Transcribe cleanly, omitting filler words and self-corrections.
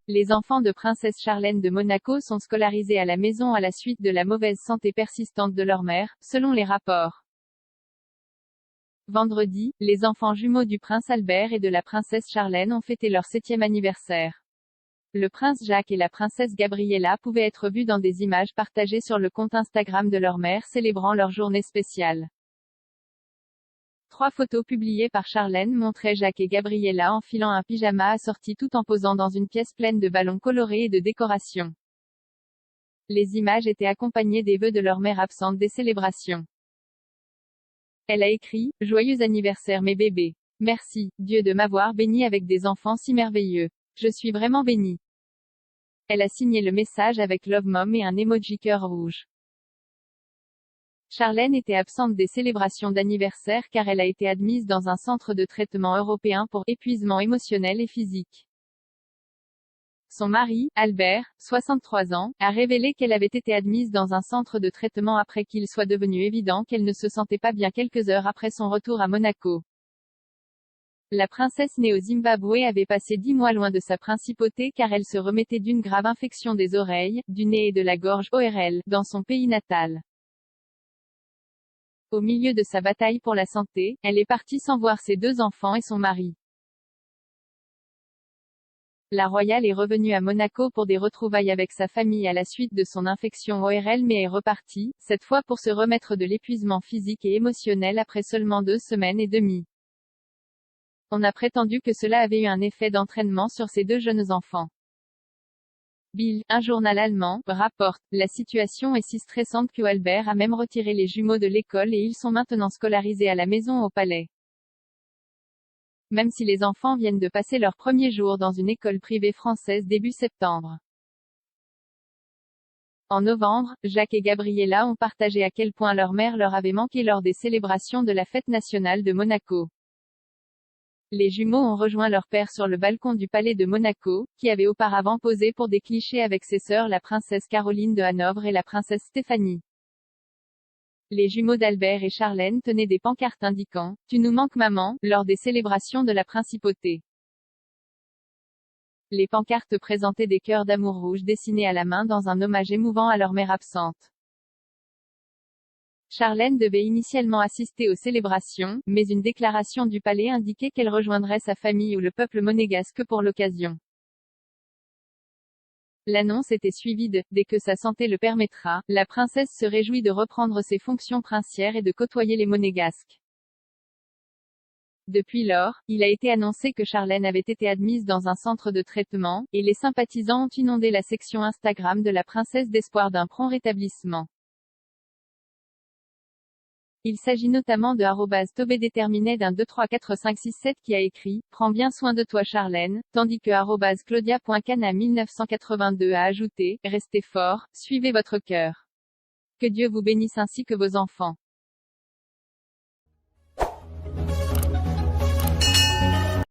Les enfants de princesse Charlène de Monaco sont scolarisés à la maison à la suite de la mauvaise santé persistante de leur mère, selon les rapports. Vendredi, les enfants jumeaux du prince Albert et de la princesse Charlène ont fêté leur 7e anniversaire. Le prince Jacques et la princesse Gabriella pouvaient être vus dans des images partagées sur le compte Instagram de leur mère célébrant leur journée spéciale. 3 photos publiées par Charlène montraient Jacques et Gabriella enfilant un pyjama assorti tout en posant dans une pièce pleine de ballons colorés et de décorations. Les images étaient accompagnées des vœux de leur mère absente des célébrations. Elle a écrit « Joyeux anniversaire mes bébés. Merci, Dieu de m'avoir béni avec des enfants si merveilleux. Je suis vraiment bénie. » Elle a signé le message avec Love Mom et un emoji cœur rouge. Charlène était absente des célébrations d'anniversaire car elle a été admise dans un centre de traitement européen pour épuisement émotionnel et physique. Son mari, Albert, 63 ans, a révélé qu'elle avait été admise dans un centre de traitement après qu'il soit devenu évident qu'elle ne se sentait pas bien quelques heures après son retour à Monaco. La princesse née au Zimbabwe avait passé 10 mois loin de sa principauté car elle se remettait d'une grave infection des oreilles, du nez et de la gorge ORL, dans son pays natal. Au milieu de sa bataille pour la santé, elle est partie sans voir ses 2 enfants et son mari. La royale est revenue à Monaco pour des retrouvailles avec sa famille à la suite de son infection ORL mais est repartie, cette fois pour se remettre de l'épuisement physique et émotionnel après seulement 2 semaines et demie. On a prétendu que cela avait eu un effet d'entraînement sur ses 2 jeunes enfants. Bild, un journal allemand, rapporte « La situation est si stressante que Albert a même retiré les jumeaux de l'école et ils sont maintenant scolarisés à la maison au palais. » Même si les enfants viennent de passer leur premier jour dans une école privée française début septembre. En novembre, Jacques et Gabriella ont partagé à quel point leur mère leur avait manqué lors des célébrations de la fête nationale de Monaco. Les jumeaux ont rejoint leur père sur le balcon du palais de Monaco, qui avait auparavant posé pour des clichés avec ses sœurs la princesse Caroline de Hanovre et la princesse Stéphanie. Les jumeaux d'Albert et Charlène tenaient des pancartes indiquant « Tu nous manques maman » lors des célébrations de la principauté. Les pancartes présentaient des cœurs d'amour rouge dessinés à la main dans un hommage émouvant à leur mère absente. Charlène devait initialement assister aux célébrations, mais une déclaration du palais indiquait qu'elle rejoindrait sa famille ou le peuple monégasque pour l'occasion. L'annonce était suivie de « Dès que sa santé le permettra, la princesse se réjouit de reprendre ses fonctions princières et de côtoyer les monégasques. » Depuis lors, il a été annoncé que Charlène avait été admise dans un centre de traitement, et les sympathisants ont inondé la section Instagram de la princesse d'espoir d'un prompt rétablissement. Il s'agit notamment de @tobédéterminé d'un 2345667 qui a écrit « Prends bien soin de toi Charlène », tandis que @claudia.cana1982 a ajouté « Restez fort, suivez votre cœur. Que Dieu vous bénisse ainsi que vos enfants. »